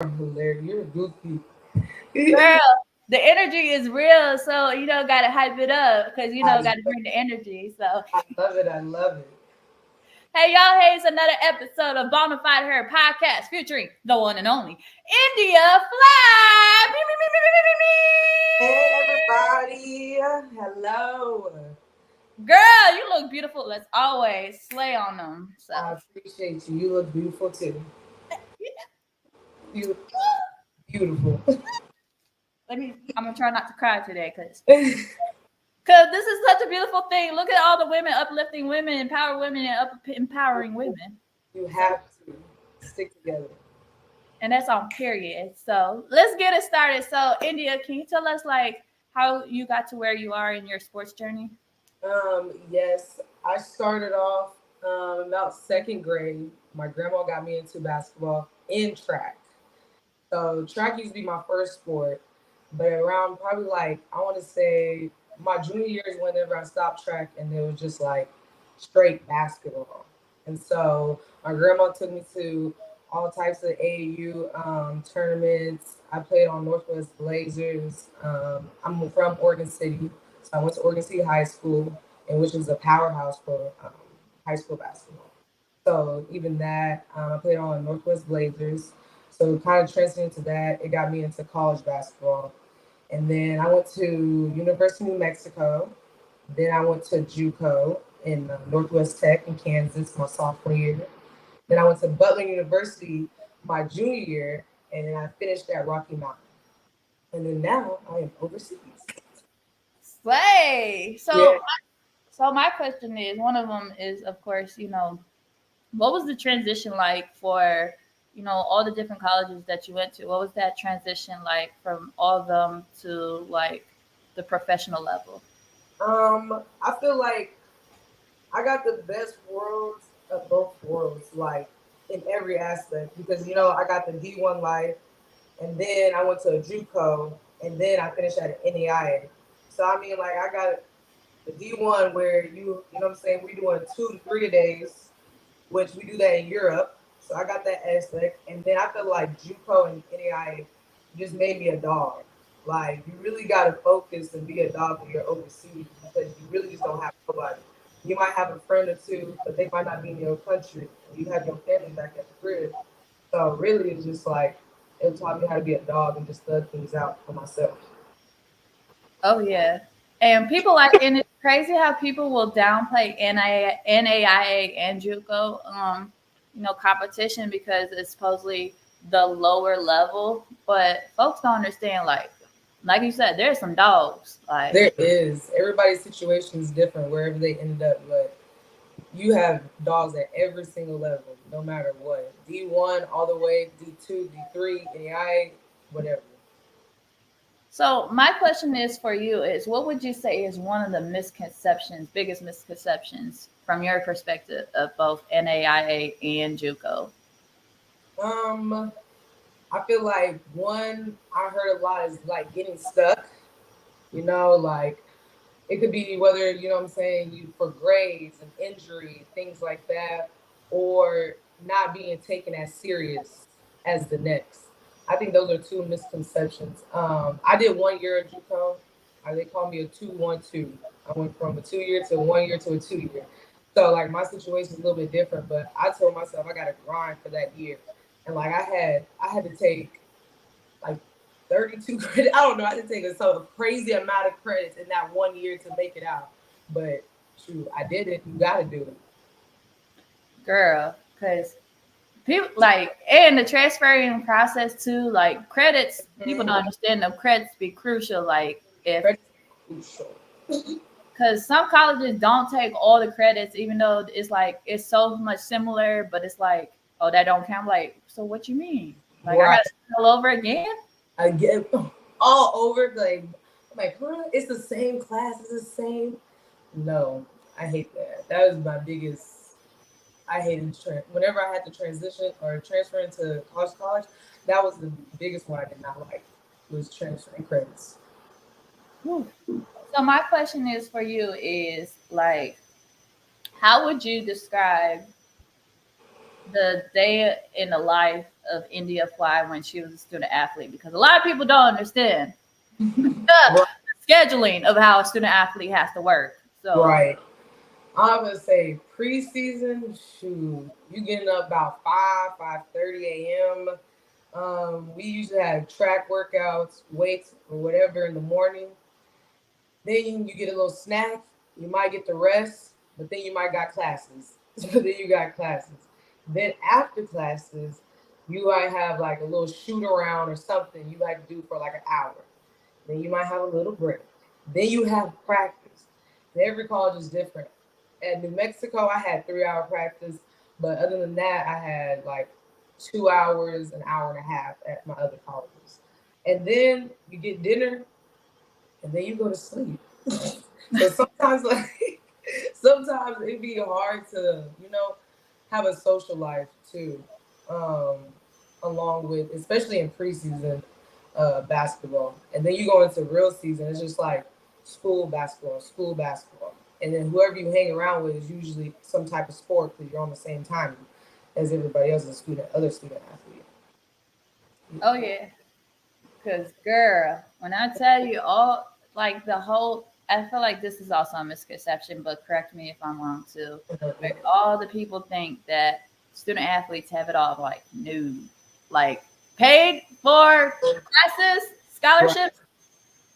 hilarious. You're goofy. Girl, the energy is real, so gotta hype it up because I love gotta it. bring the energy. So, I love it. I love it. hey y'all, hey, it's another episode of Bonafide Her podcast featuring the one and only India Flye. Hey, everybody. Hello. Girl, you look beautiful as always. Slay on them. So, I appreciate you. You look beautiful too. You beautiful. I'm gonna try not to cry today because this is such a beautiful thing. Look at all the women uplifting women, empower women, and empowering women. You So, have to stick together. and that's on period. So let's get it started. So India, can you tell us like how you got to where you are in your sports journey? Yes, I started off about second grade. My grandma got me into basketball and track. So track used to be my first sport, but around probably like I want to say my junior year is whenever I stopped track, and it was just like straight basketball. And so my grandma took me to all types of AAU tournaments. I played on Northwest Blazers. I'm from Oregon City, so I went to Oregon City High School, and which is a powerhouse for high school basketball. So even that, I played on Northwest Blazers. So kind of transitioning into that, it got me into college basketball. And then I went to University of New Mexico. Then I went to JUCO in Northwest Tech in Kansas my sophomore year. Then I went to Butler University my junior year, and then I finished at Rocky Mountain. And then now I am overseas. Slay. Yeah. So my question is, one of them is, of course, what was the transition like for, all the different colleges that you went to? What was that transition like from all of them to like the professional level? I feel like I got the best worlds of both worlds, like in every aspect, because I got the D1 life, and then I went to a JUCO, and then I finished at an NAIA. So I mean, like I got the D1 where you know what I'm saying, we doing 2 to 3 days, which we do that in Europe. So I got that aspect, and then I feel like JUCO and NAIA just made me a dog. Like you really gotta focus and be a dog when you're overseas because you really just don't have nobody. You might have a friend or two, but they might not be in your country. You have your family back at the crib. So really, it's just like it taught me how to be a dog and just thug things out for myself. Oh yeah. And people and it's crazy how people will downplay NAIA and JUCO, competition because it's supposedly the lower level. But folks don't understand, like you said, there's some dogs. Like, There is everybody's situation is different wherever they ended up, but you have dogs at every single level, no matter what. D1 all the way, D2, D3, NAI, whatever. so my question is for you is what would you say is one of the biggest misconceptions from your perspective of both NAIA and JUCO? Um, I feel like one I heard a lot is like getting stuck. Like it could be whether what I'm saying you for grades and injury, things like that, or not being taken as serious as the next. I think those are two misconceptions. I did 1 year at JUCO. They call me a 2-1-2. I went from a 2 year to a 1 year to a 2 year. So like my situation is a little bit different, but I told myself I got to grind for that year, and like I had to take like 32 credits. I don't know. I had to take a crazy amount of credits in that 1 year to make it out. But true, I did it. You got to do it. Girl, because people like and the transferring process too, like credits, people Mm-hmm. don't understand them credits be crucial. Like if Credits are crucial. because some colleges don't take all the credits, even though it's like it's so much similar, but it's like, oh, that don't count. Like, so what you mean? Like I Right. gotta start all over again? I get all over. Like, I'm like, huh? It's the same class. It's the same. No, I hate that. That was my biggest. I hated whenever I had to transition or transfer into college. That was the biggest one I did not like was transferring credits. Whew. So my question is for you is like, how would you describe the day in the life of India Flye when she was a student athlete, because a lot of people don't understand Right. the scheduling of how a student athlete has to work. So, Right. I would say preseason, shoot, you getting up about 5:30 a.m. We usually have track workouts, weights, or whatever in the morning. Then you get a little snack. You might get the rest, but then you might got classes. So then you got classes. Then after classes, you might have like a little shoot around or something you like to do for like an hour. Then you might have a little break. Then you have practice. And every college is different. At New Mexico, I had 3 hour practice, but other than that, I had like 2 hours, an hour and a half at my other colleges. And then you get dinner, and then you go to sleep. So sometimes, like, sometimes it'd be hard to, have a social life too, um, along with, especially in preseason basketball. And then you go into real season, it's just like school basketball. And then whoever you hang around with is usually some type of sport because you're on the same time as everybody else, other student athlete. oh yeah, because girl, when I tell you all, like the whole, I feel like this is also a misconception, but correct me if I'm wrong too. Like all the people think that student athletes have it all, like no, like paid for classes, Right, scholarships.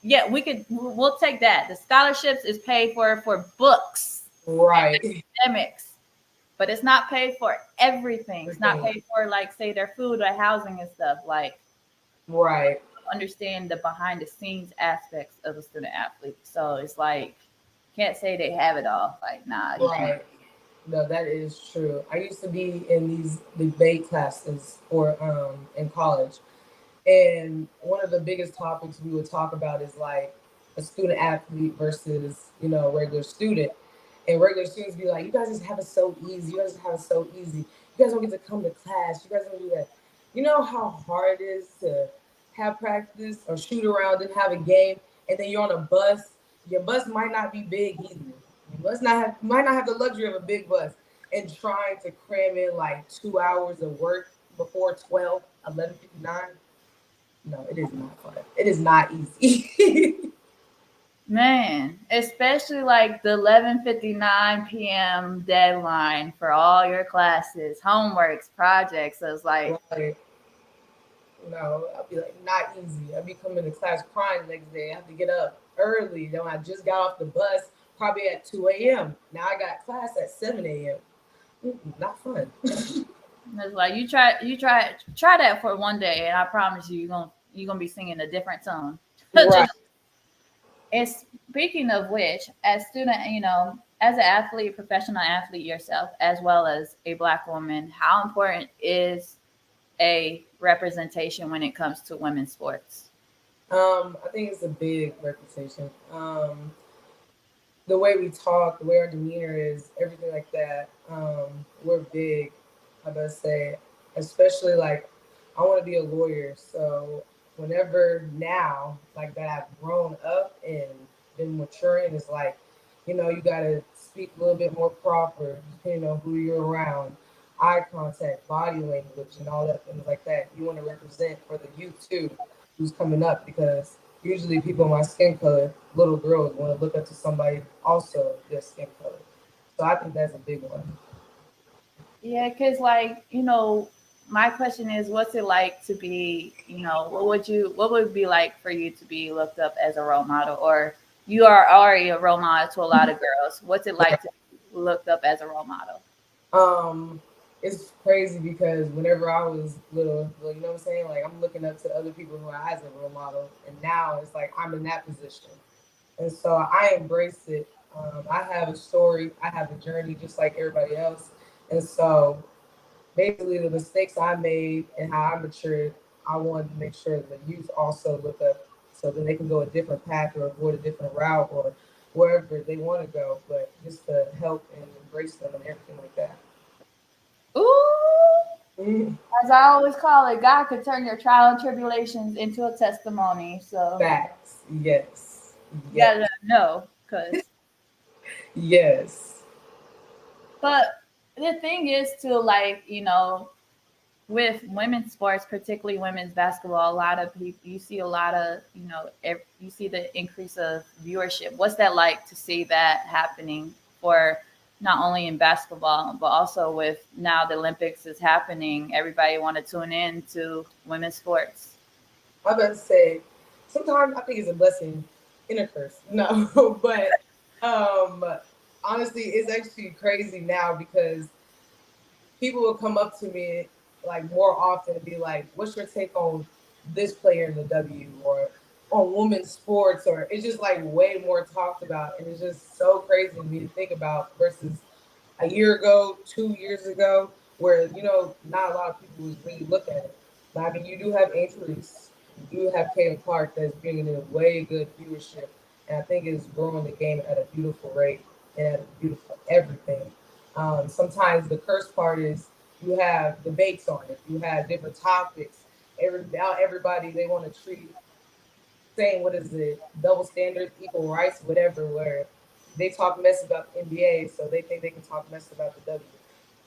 Yeah, we'll take that. The scholarships is paid for books and right, academics, but it's not paid for everything. It's not everything. paid for like say their food or housing and stuff. Like Right, understand the behind the scenes aspects of a student athlete. So it's like can't say they have it all. Like nah, you can't. right. No, that is true. I used to be in these debate classes for in college, and one of the biggest topics we would talk about is like a student athlete versus regular student. And regular students be like, "You guys just have it so easy. You guys just have it so easy. You guys don't get to come to class. You guys don't do that. You know how hard it is to have practice or shoot around and have a game, and then you're on a bus. Your bus might not be big either. You might not have the luxury of a big bus, and trying to cram in like 2 hours of work before 11:59. No, it is not fun. It is not easy. Man, especially like the 11:59 p.m. deadline for all your classes, homeworks, projects. So it's like, Right. No, I'll be like, not easy. I'll be coming to class crying the next day. I have to get up early. Then I just got off the bus, probably at 2 a.m. Now I got class at 7 a.m. Not fun. it's like try that for one day, and I promise you, you're gonna be singing a different tone. Right. Just and speaking of which, as student, as an athlete, professional athlete yourself, as well as a black woman, how important is a representation when it comes to women's sports? I think it's a big reputation. The way we talk, the way our demeanor is, everything like that. We're big. I must say, especially like I want to be a lawyer, so whenever now like that I've grown up and been maturing, it's like you gotta speak a little bit more proper, depending on who you're around, eye contact, body language, and all that things like that. You want to represent for the youth too, who's coming up because usually people my skin color, little girls, want to look up to somebody also their skin color. So I think that's a big one. Yeah, because like my question is, what's it like to be, what would it be like for you to be looked up as a role model, or you are already a role model to a lot of girls? What's it like to be looked up as a role model? Um, it's crazy because whenever I was little, you know what I'm saying? Like I'm looking up to other people who I as a role model, and now it's like I'm in that position, and so I embrace it. I have a story, I have a journey just like everybody else, and so basically the mistakes I made and how I matured, I wanted to make sure the youth also look up so that they can go a different path or avoid a different route or wherever they want to go, but just to help and embrace them and everything like that. Ooh, Mhm. as I always call it, God could turn your trial and tribulations into a testimony. So Facts. Yes. you Yes. gotta know, cause. Yes. But the thing is to like, with women's sports, particularly women's basketball, a lot of people, you see a lot of, you see the increase of viewership. What's that like to see that happening for not only in basketball, but also with now the Olympics is happening, everybody want to tune in to women's sports? I'm about to say, sometimes I think it's a blessing in a curse. No, but um, honestly, it's actually crazy now because people will come up to me like more often and be like, "What's your take on this player in the W or on women's sports?" Or it's just like way more talked about, and it's just so crazy to me to think about versus a year ago, 2 years ago, where not a lot of people was really look at it. But I mean, you do have Angel Reese, you do have Caitlin Clark that's bringing in way good viewership, and I think it's growing the game at a beautiful rate and at a beautiful everything. Sometimes the curse part is you have debates on it, you have different topics. Now everybody they want to treat saying what is it, double standards, equal rights, whatever, where they talk mess about the NBA, so they think they can talk mess about the W.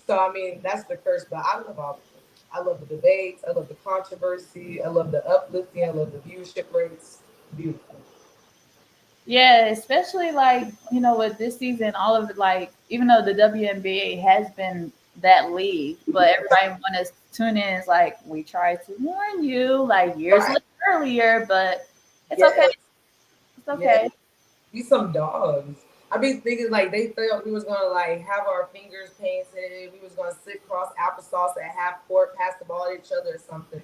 So I mean, that's the curse, but I love all of it. I love the debates, I love the controversy, I love the uplifting, I love the viewership rates. Beautiful. Yeah, especially like, with this season, all of it, like, even though the WNBA has been that league, but everybody want to tune in. It's like, we tried to warn you like years Right. earlier, but it's okay. Yes. It's Yes. okay. We some dogs. I be thinking like they thought we was gonna like have our fingers painted. We was gonna sit cross applesauce at half court, pass the ball at each other or something.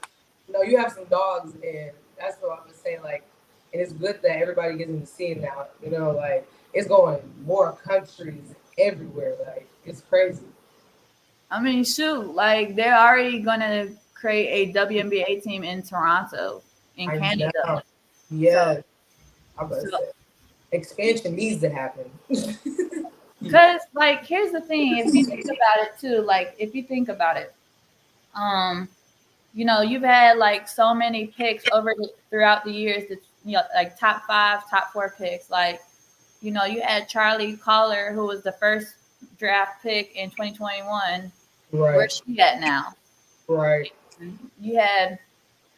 No, you have some dogs, and that's what I'm just saying. Like, and it's good that everybody getting to see it now. Like it's going more countries everywhere. Like it's crazy. I mean, shoot, like they're already gonna create a WNBA team in Toronto, in I Canada. know. So, Yeah, I'm about to so say expansion needs to happen. because like here's the thing, if you think about it too, like if you think about it, um, you've had like so many picks throughout the years that like top five, top four picks. Like, you had Charlie Collar, who was the first draft pick in 2021. Right. Where's she at now? Right. You had,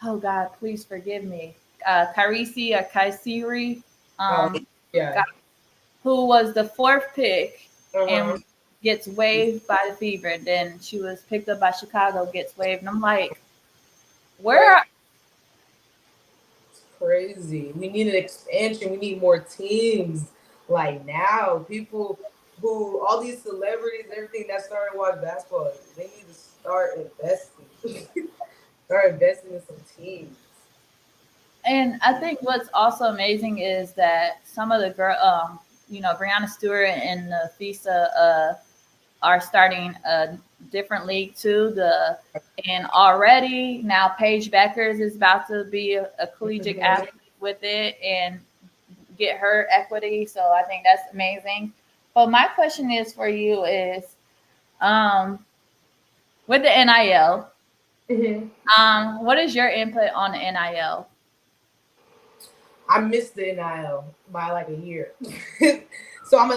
oh God, please forgive me, Kairisi or Kaisiri, Oh um, yeah. who was the fourth pick Uh huh. and gets waived by the Fever. Then she was picked up by Chicago, gets waived, and I'm like, Right. where It's crazy. We need an expansion. We need more teams. Like now, people who all these celebrities and everything that started to watch basketball, they need to start investing. Start investing in some teams. And I think what's also amazing is that some of the Brianna Stewart and Nafisa are starting a different league too. And already now Paige Beckers is about to be a collegiate Mhm. athlete with it and get her equity. So I think that's amazing. But my question is for you is, um, with the NIL, Mhm. what is your input on the NIL? I missed the NIL by like a year, so I'm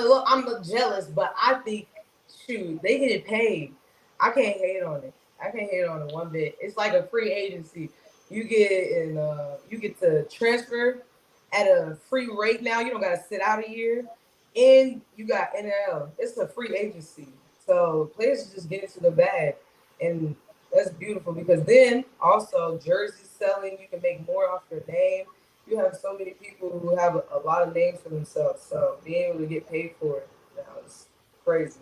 jealous, but I think shoot they get paid. I can't hate on it. I can't hate on it one bit. It's like a free agency. You get to transfer at a free rate now. You don't got to sit out a year, and you got NIL. It's a free agency, so players just get into the bag, and that's beautiful because then also jersey selling. You can make more off your name. You have so many people who have a lot of names for themselves. So being able to get paid for it now is crazy.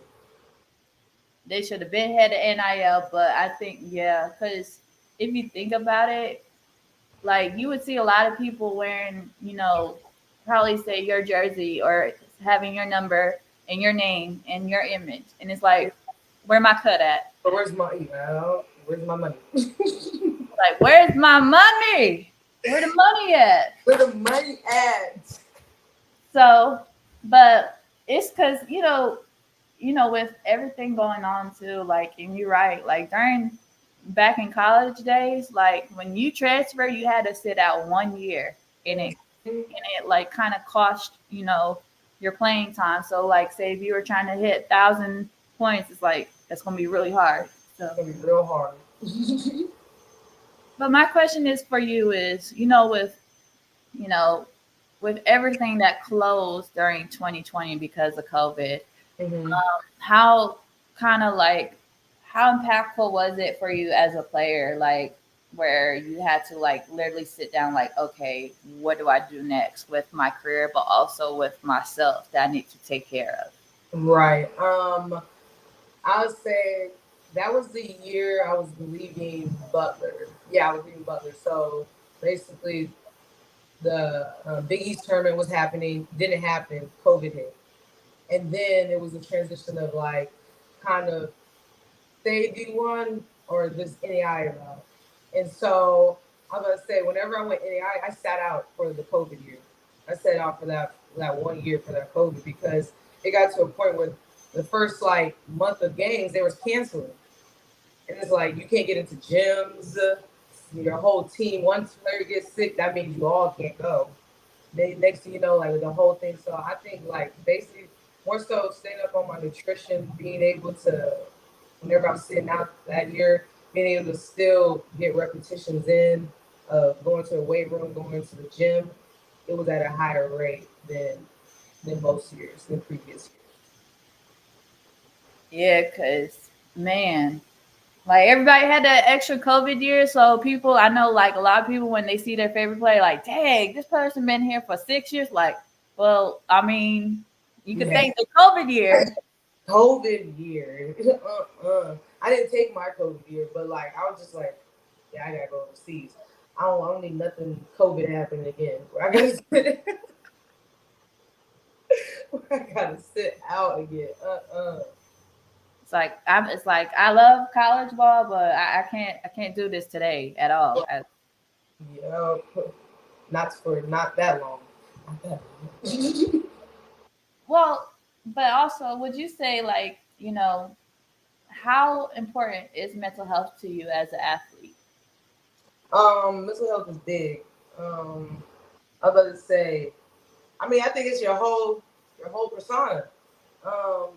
They should have been had an NIL, but I think yeah, because if you think about it, like you would see a lot of people wearing, probably say your jersey or having your number and your name and your image, and it's like, where my cut at? But where's my where's my money? Like, where's my money? Where the money at? Where the money at? So, but it's because with everything going on too, like, and you're right, like during back in college days, like when you transfer, you had to sit out 1 year and it Mhm. and it like kind of cost, your playing time. So like say if you were trying to hit 1,000 points, it's like that's gonna be really hard. So It's gonna be real hard. But my question is for you is, you know, with everything that closed during 2020 because of COVID, Hmm. how kind of like how impactful was it for you as a player, like where you had to like literally sit down like, okay, what do I do next with my career but also with myself that I need to take care of? Right. I would say that was the year I was leaving Butler. Yeah, I was leaving Butler. So basically, the Big East tournament was happening, didn't happen, COVID hit. And then it was a transition of like kind of stay D1 or just NAI route. And so I'm gonna say whenever I went NAI, I sat out for the COVID year. I sat out for that 1 year for that COVID because it got to a point where the first like month of games they was canceling. And it's like you can't get into gyms. Your whole team, once player gets sick, that means you all can't go. Next thing you know, like the whole thing. So I think like basically more so staying up on my nutrition, being able to whenever I'm sitting out that year, being able to still get repetitions in, going to the weight room, going to the gym, it was at a higher rate than most years, than previous Yeah, because man, like everybody had that extra COVID year, so people I know like a lot of people when they see their favorite player, like, dang, this person been here for 6 years. Like, well, I mean, you could years. thank the COVID year. COVID year. I didn't take my COVID year, but like I was just like, yeah, I gotta go overseas. I don't need nothing COVID happening again. Where I gotta sit, where I gotta sit out again. It's like I love college ball, but I can't do this today at all. You know, not that long. Not that long. Well, but also, would you say like how important is mental health to you as an athlete? Mental health is big. I was about to say, I mean, I think it's your whole persona. You're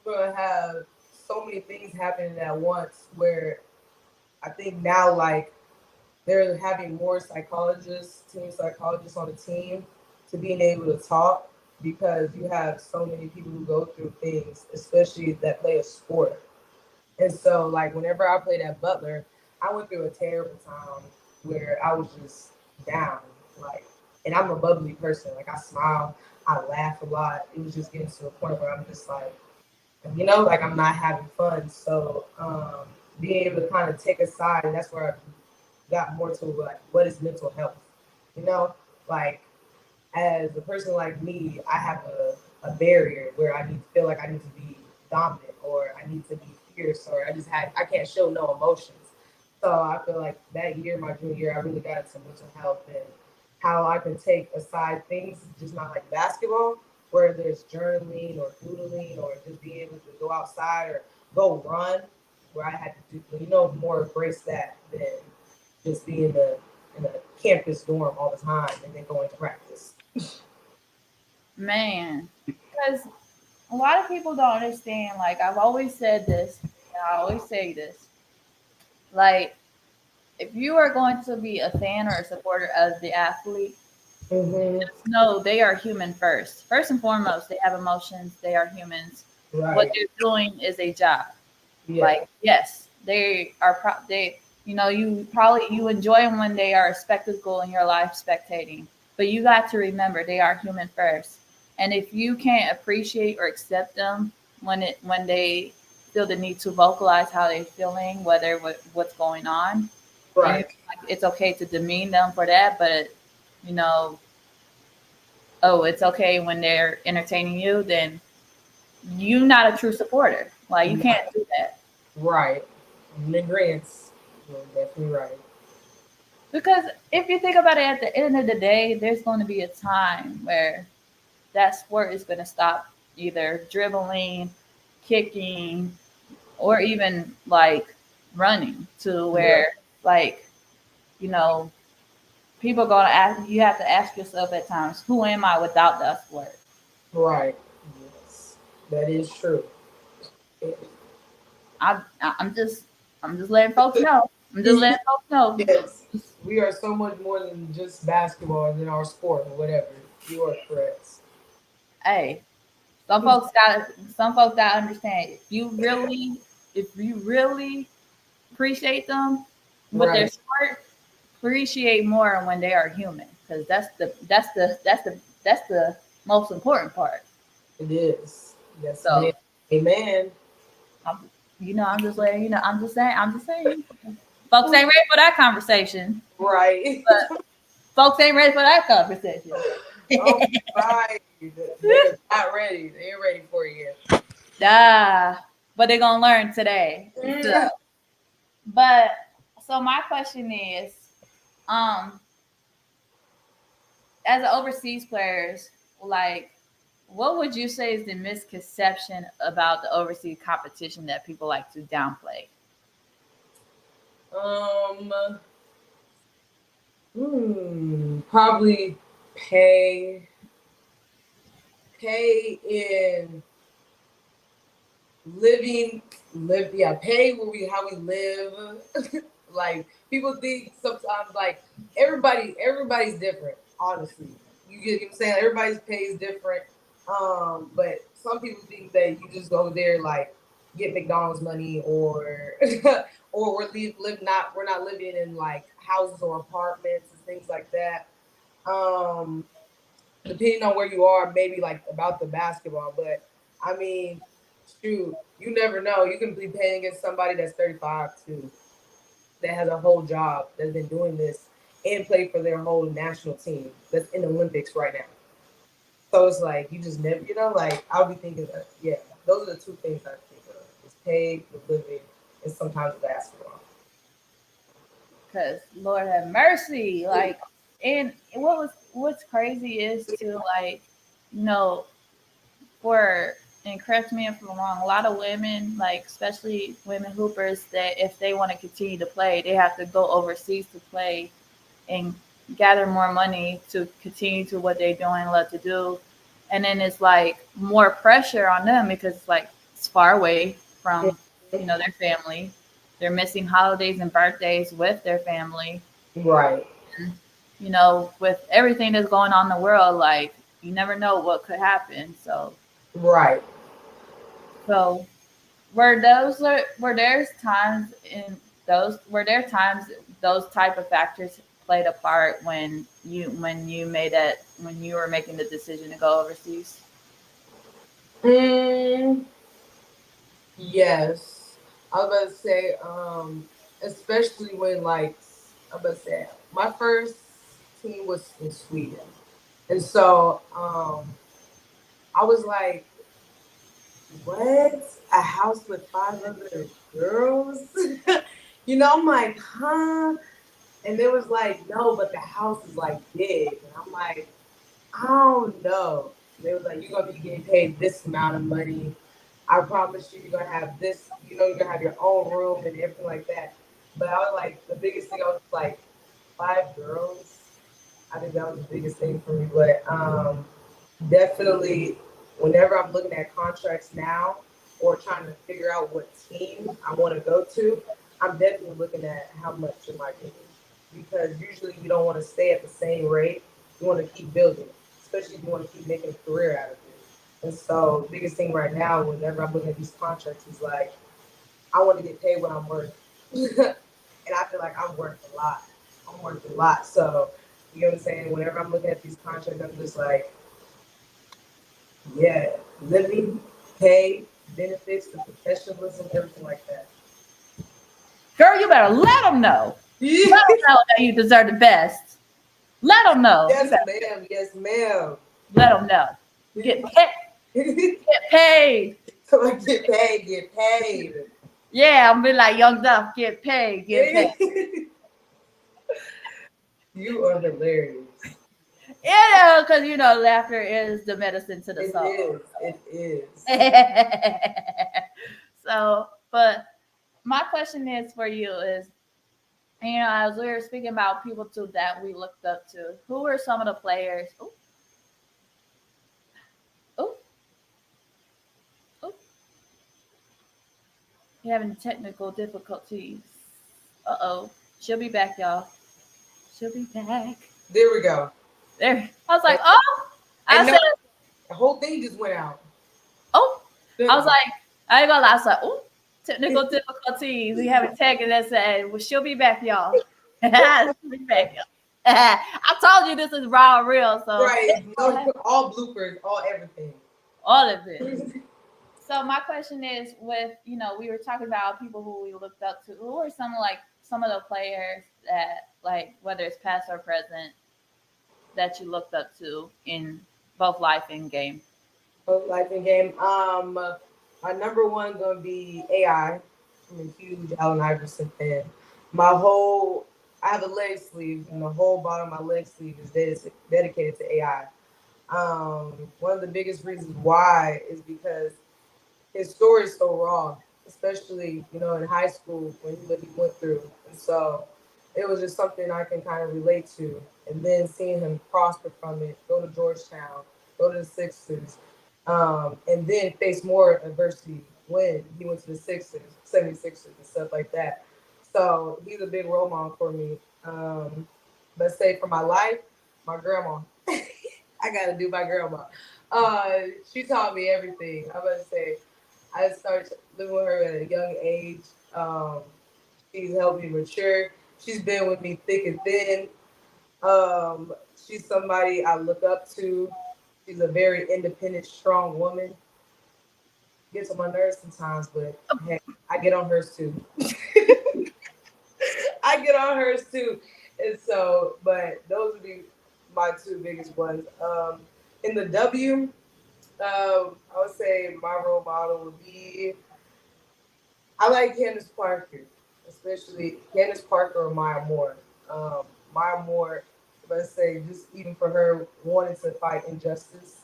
gonna have so many things happening at once where I think now like they're having more psychologists, team psychologists on the team to being able to talk because you have so many people who go through things, especially that play a sport. And so, like, whenever I played at Butler, I went through a terrible time where I was just down. Like, and I'm a bubbly person. Like, I smile, I laugh a lot. It was just getting to a point where I'm just like, like I'm not having fun. So, being able to kind of take a side, and that's where I got more to like, what is mental health? You know, like as a person like me, I have a barrier where I need to feel like I need to be dominant or I need to be fierce or I can't show no emotions. So I feel like that year, my junior year, I really got into mental health and how I can take aside things, just not like basketball, where there's journaling or doodling or just being able to go outside or go run, where I had to do, more embrace that than just be in a campus dorm all the time and then going to practice. Man, because a lot of people don't understand. Like I've always said this, and I always say this. Like if you are going to be a fan or a supporter of the athlete, Hmm. just know they are human first. First and foremost, they have emotions. They are humans. What Right. they're doing is a job. Yeah. Like yes, they are. They you enjoy them when they are a spectacle in your life, spectating. But you got to remember they are human first. And if you can't appreciate or accept them when they feel the need to vocalize how they're feeling, whether what's going on, and Right. it's okay to demean them for that, but you know, oh, it's okay when they're entertaining you, then you're not a true supporter. Like you can't Right. do that. Right. In agreement. You're definitely right. Because if you think about it, at the end of the day, there's going to be a time where that sport is going to stop either dribbling, kicking, or even like running to Yeah. where, like, you know, people going to ask, you have to ask yourself at times, who am I without that sport? Right. Yes. That is true. I'm just I'm just letting folks know. I'm just letting folks know. Yes, we are so much more than just basketball and in our sport or whatever. You are correct. Hey, some folks gotta understand. If you really appreciate them with their Right. sport, appreciate more when they are human, because that's the most important part. It is. Yes, ma'am. So, Amen. I'm just letting I'm just saying. Folks ain't ready for that conversation. Right. Folks ain't ready for that conversation. Oh, right. They're not ready. They ain't ready for it yet. Ah, but they're gonna learn today. So, Mm. but so my question is, um, as an overseas players, like, what would you say is the misconception about the overseas competition that people like to downplay? Um, probably pay, pay in living, yeah, pay where we how we live. Like people think sometimes like everybody's different, honestly. You get what I'm saying? Everybody's pay is different. But some people think that you just go there like get McDonald's money or or we're not living in like houses or apartments and things like that. Um Depending on where you are, maybe like about the basketball. But I mean, shoot, you never know. You can be paying against somebody that's 35 too, that has a whole job, that's been doing this and played for their whole national team that's in the Olympics right now. So it's like you just never, like I'll be thinking that, yeah, those are the two things I think of: is pay, the living, and sometimes basketball. Because Lord have mercy, like, and what's crazy is to, like, you know, for, and correct me if I'm wrong, a lot of women, like especially women hoopers, that if they want to continue to play, they have to go overseas to play and gather more money to continue to what they're doing, love to do. And then it's like more pressure on them because it's like it's far away from, their family. They're missing holidays and birthdays with their family. Right, And, with everything that's going on in the world, like, you never know what could happen. right. So were there times those type of factors played a part when you were making the decision to go overseas? Mm, yes. I was about to say, especially when like I was about to say my first team was in Sweden. And so I was like, what? A house with five other girls? I'm like, huh? And they was like, no, but the house is like big. And I'm like, I don't know. They was like, you're gonna be getting paid this amount of money. I promise you, you're gonna have this. You're gonna have your own room and everything like that. But I was like, the biggest thing I was like, five girls. I think that was the biggest thing for me. But definitely, whenever I'm looking at contracts now or trying to figure out what team I want to go to, I'm definitely looking at how much am I getting, because usually you don't want to stay at the same rate. You want to keep building, especially if you want to keep making a career out of it. And so, the biggest thing right now, whenever I'm looking at these contracts, is like I want to get paid what I'm worth, and I feel like I'm worth a lot. I'm worth a lot. So, you know what I'm saying? Whenever I'm looking at these contracts, I'm just like, yeah, living, pay, benefits, the professionalism, everything like that. Girl, you better let them know. Let them know that you deserve the best. Let them know. You Yes, better ma'am. Yes, ma'am. let them know. Get paid. Get paid. So I get paid, get paid. Yeah, I'm be like Young Duff. Get paid. Get paid. You are hilarious. Because laughter is the medicine to the It soul. is. It is. So, but my question is for you is, as we were speaking about people too that we looked up to, who are some of the players? Ooh, ooh, ooh. You're having technical difficulties. Uh-oh. She'll be back, y'all. She'll be back. There we go. There. I was And, like, oh. I and no, said, the whole thing just went out. oh. I was Suddenly. like, I ain't gonna lie. I was like, oh, technical difficulties. We have a tech and that said, well, she'll be back, y'all. She'll be back, y'all. I told you this is raw and real, so Right. No, all bloopers, all everything. all of it. So my question is, with we were talking about people who we looked up to. Who are some of the players that, like, whether it's past or present, that you looked up to in both life and game? Both life and game. My number one gonna be AI. I'm a huge Allen Iverson fan. My whole I have a leg sleeve, and the whole bottom of my leg sleeve is dedicated to AI. One of the biggest reasons why is because his story is so raw, especially in high school when what he went through, and so it was just something I can kind of relate to. And then seeing him prosper from it, go to Georgetown, go to the Sixers, and then face more adversity when he went to the Sixers, 76ers, and stuff like that. So he's a big role model for me. Let's say for my life, my grandma. I gotta do my grandma. She taught me everything. I'm gonna say I started living with her at a young age. Um, she's helped me mature. She's been with me thick and thin. She's somebody I look up to. She's a very independent, strong woman. Gets on my nerves sometimes, but hey, I get on hers too. I get on hers too. And so, but those would be my two biggest ones. In the W, I would say my role model would be I like Candace Parker, especially Candace Parker or Maya Moore. Maya Moore, let's say, just even for her wanting to fight injustice,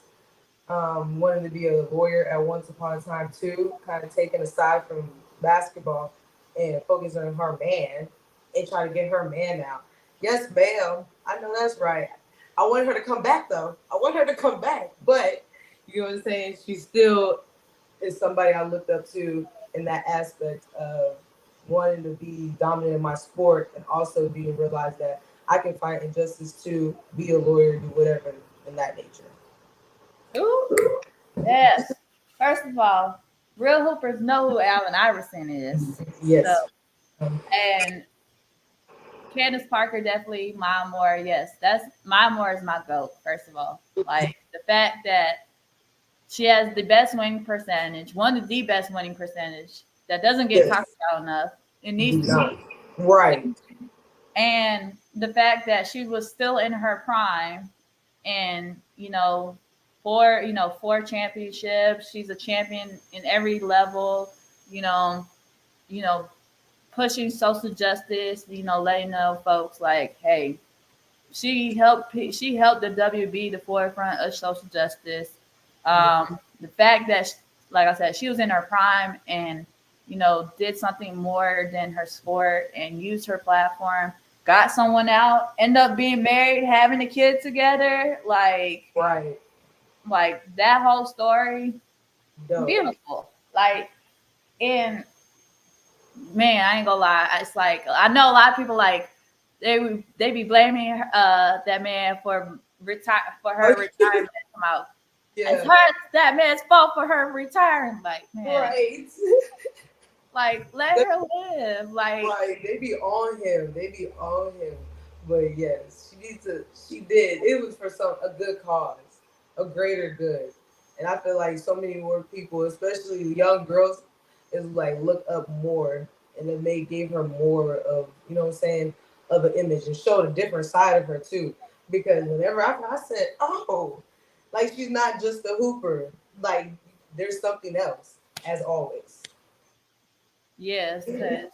wanting to be a lawyer at once upon a time too, kind of taking aside from basketball and focusing on her man and trying to get her man out. Yes, ma'am. I know that's right. I want her to come back though. I want her to come back, but you know what I'm saying? She still is somebody I looked up to in that aspect of wanting to be dominant in my sport and also being realized that I can fight injustice too, be a lawyer, do whatever in that nature. Ooh, yes. First of all, real hoopers know who Allen Iverson is. So, Yes. Um, and Candace Parker definitely Maya Moore. Yes, that's Maya Moore is my goat. First of all, like the fact that she has the best winning percentage, one of the best winning percentage that doesn't get talked yes. about enough. It Do needs to not. be, Right. and the fact that she was still in her prime, and four championships. She's a champion in every level. You know, you know, pushing social justice. Letting know folks like, hey, she helped the WB the forefront of social justice. The fact that, like I said, she was in her prime and did something more than her sport and used her platform, got someone out, end up being married, having a kid together, Right. like that whole story, Dope. beautiful. Like, and man, I ain't gonna lie. It's like I know a lot of people like they be blaming that man for Oh, her retirement. Come out, it's yeah. that man's fault for her retiring. Like, man, Right. like let her live. Like, Right. They be on him. They be on him. But yes, she needs to. She did. It was for a good cause, a greater good. And I feel like so many more people, especially young girls, is like look up more, and then they gave her more of what I'm saying of an image and showed a different side of her too. Because whenever I said, oh, like she's not just a hooper. Like there's something else, as always. yes, because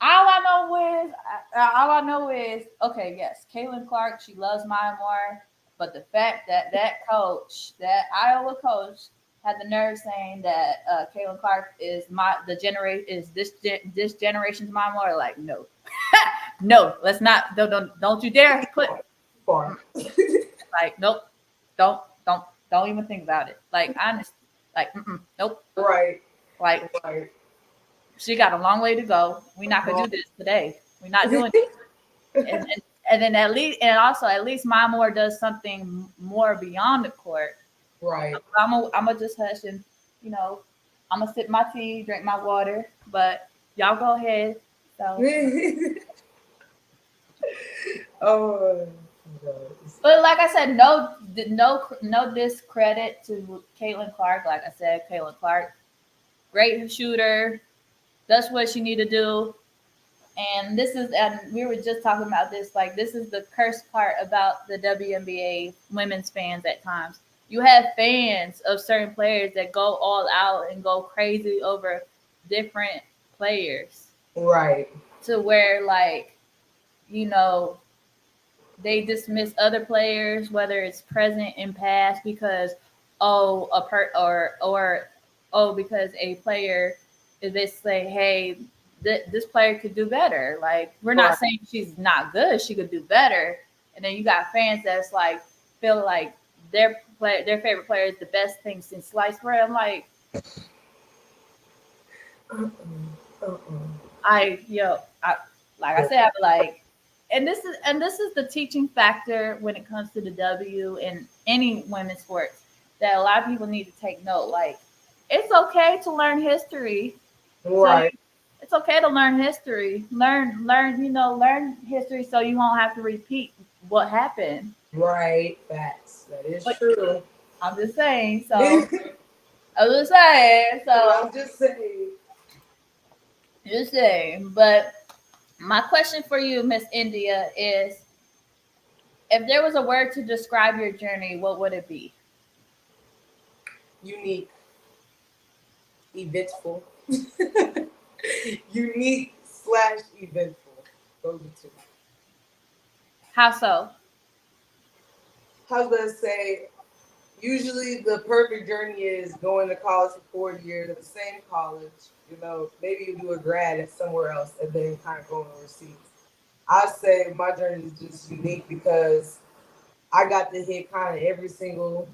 all I know is okay. Yes, Caitlin Clark. She loves Maya Moore, but the fact that that Iowa coach, had the nerve saying that Caitlin Clark is this generation's Maya Moore. Like, no, no, let's not. Don't you dare put Far. like, nope, don't even think about it. Like, honest, like, nope. Right. Like, Right. She got a long way to go. We're not gonna do this today. We're not doing this. And then at least, and also at least my more does something more beyond the court. Right. I'm gonna just hush and, you know, I'm gonna sip my tea, drink my water, but y'all go ahead. So, Oh, God. but like I said, no discredit to Caitlin Clark. Like I said, Caitlin Clark, great shooter, does what she need to do. And we were just talking about this. Like, this is the cursed part about the WNBA women's fans at times. You have fans of certain players that go all out and go crazy over different players Right. to where, like, you know, they dismiss other players, whether it's present and past, because oh a per or oh because a player is, they say, hey, this player could do better. Like, we're not Right. saying she's not good, she could do better. And then you got fans that's like feel like their favorite player is the best thing since sliced bread. I'm like, Uh-uh. Uh-uh. I like I Yeah. said, I'm like, and this is the teaching factor when it comes to the W in any women's sports, that a lot of people need to take note. Like, it's okay to learn history. So Right. it's okay to learn history. Learn history so you won't have to repeat what happened. Right. Facts. That is But true. I'm just saying. So I'm just saying. So I'm just saying. just saying. But my question for you, Miss India, is, if there was a word to describe your journey, what would it be? Unique, eventful. Unique slash eventful. Those are two. How so? I was gonna say, usually the perfect journey is going to college for 4 years at the same college. Maybe you do a grad at somewhere else and then kind of going overseas. I say my journey is just unique because I got to hit kind of every single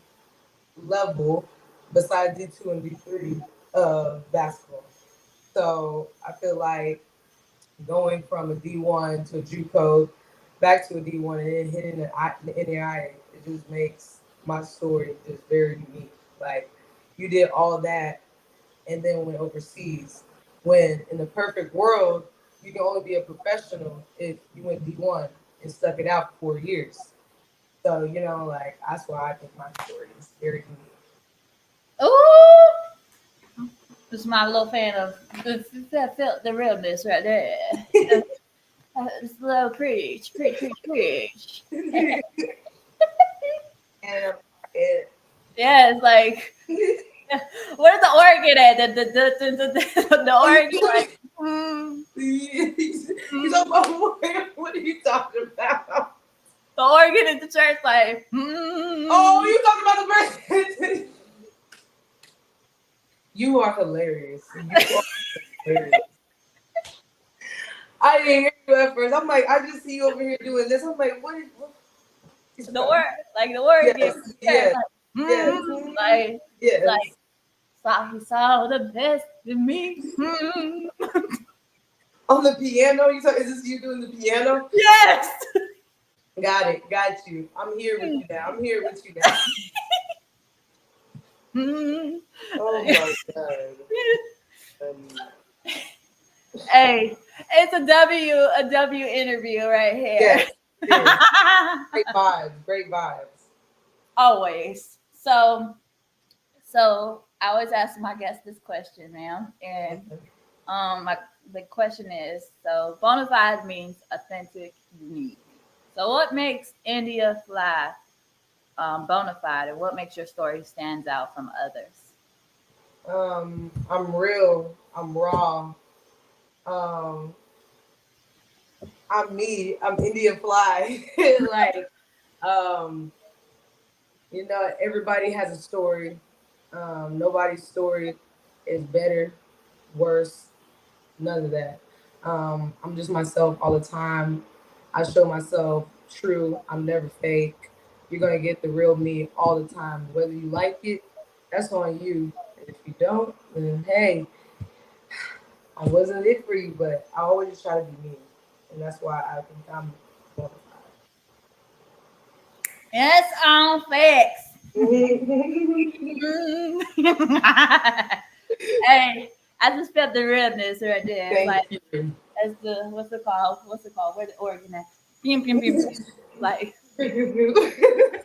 level besides D2 and D3 of basketball. So I feel like going from a D1 to a JUCO back to a D1 and then hitting the NAIA, it just makes my story just very unique. Like, you did all that and then went overseas. When in the perfect world, you can only be a professional if you went D1 and stuck it out for 4 years. So, like, that's why I think my story is very unique. Ooh, this is my little fan of the realness right there. It's a little preach, preach, preach, preach. And it, Yeah, it's like, where's the organ at? The organ, like, he's mm. about, what are you talking about? The organ in the church, like, Oh, you talking about the person? You are hilarious. You are hilarious. I didn't hear you at first. I'm like, I just see you over here doing this. I'm like, what is the word, like the organ in Yes, the church, yes, yes, like, it's yes. like, he saw the best in me. On the piano, is this you doing the piano? Yes. Got it, got you. I'm here with you now. I'm here with you now. Oh my god. Hey, it's a W interview right here. Yes, it is. Great vibes, great vibes. Always. So I always ask my guests this question, ma'am, and the question is, so Bonafide means authentic, unique. So what makes India Flye Bonafide, and what makes your story stands out from others? I'm real. I'm raw. Um, I'm me. I'm Indian Fly. Like, um, everybody has a story. Nobody's story is better, worse, none of that. I'm just myself all the time. I show myself true. I'm never fake. You're gonna get the real me all the time. Whether you like it, that's on you. And if you don't, then hey, I wasn't it for you, but I always just try to be me, and that's why I think I'm bona Yes, on facts. fide. Mm. Hey, I just felt the realness right there. It's Thank like you. as the what's it called? What's it called? Where the organ at? Pew, pew, pew, pew. Like it's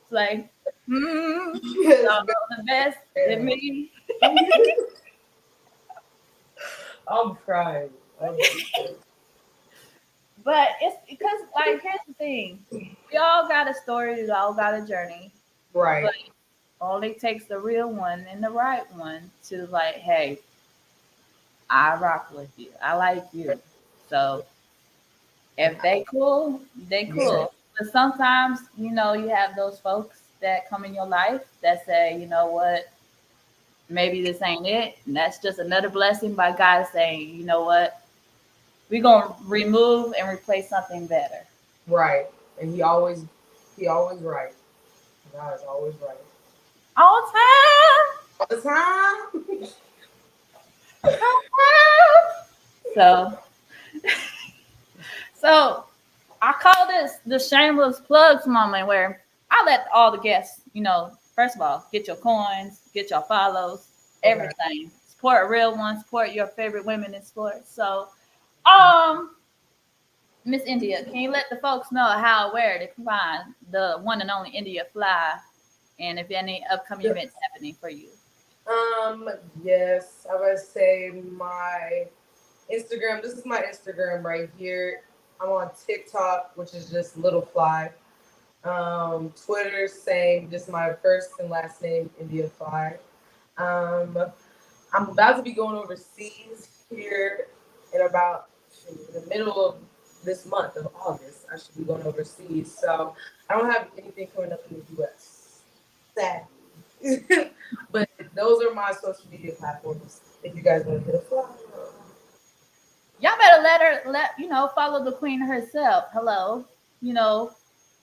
like so Yes, the best in man. me. I'm crying. I'm But it's because like here's the thing. We all got a story, we all got a journey. right. But only takes the real one and the right one to like, hey, I rock with you. I like you. So And if they cool, they yeah, cool. But sometimes, you have those folks that come in your life that say, you know what, maybe this ain't it. And that's just another blessing by God saying, you know what, we're gonna remove and replace something better. right. And he always right. God is always right. All time. All the time. All time. So I call this the shameless plugs moment where I let all the guests, first of all, get your coins, get your follows, Okay. everything. Support real ones, support your favorite women in sports. So, um, Miss India, can you let the folks know how where they can find the one and only India Fly and if any upcoming Yep. events happening for you? Um, yes, I would say my Instagram. This is my Instagram right here. I'm on TikTok, which is just Little Fly. Twitter, same, just my first and last name, India Fly. Um, I'm about to be going overseas here in about in the middle of this month of August. I should be going overseas, so I don't have anything coming up in the U.S. Sadly, but those are my social media platforms. If you guys want to hit a fly, Y'all better follow the queen herself. Hello, you know,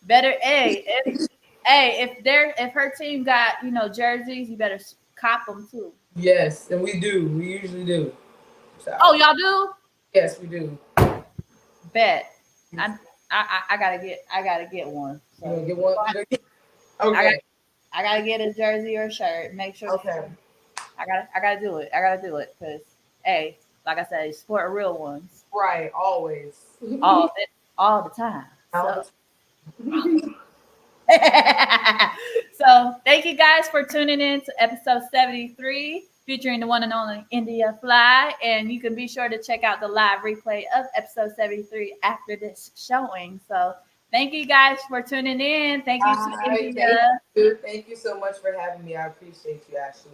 better. If her team got jerseys, you better cop them too. yes, and we do. We usually do. Oh, So y'all do? yes, we do. Bet. You I gotta get one. gonna So get one? You gonna get, I got okay. I gotta get a jersey or a shirt. Make sure Okay. I gotta do it. I gotta do it because hey, like I said, support real ones Right. Always. all all the time. All So the time. so thank you guys for tuning in to episode 73 featuring the one and only India Fly. And you can be sure to check out the live replay of episode 73 after this showing. So thank you guys for tuning in. Thank you to Hi, thank India. you. Thank you so much for having me. I appreciate you, Ashley.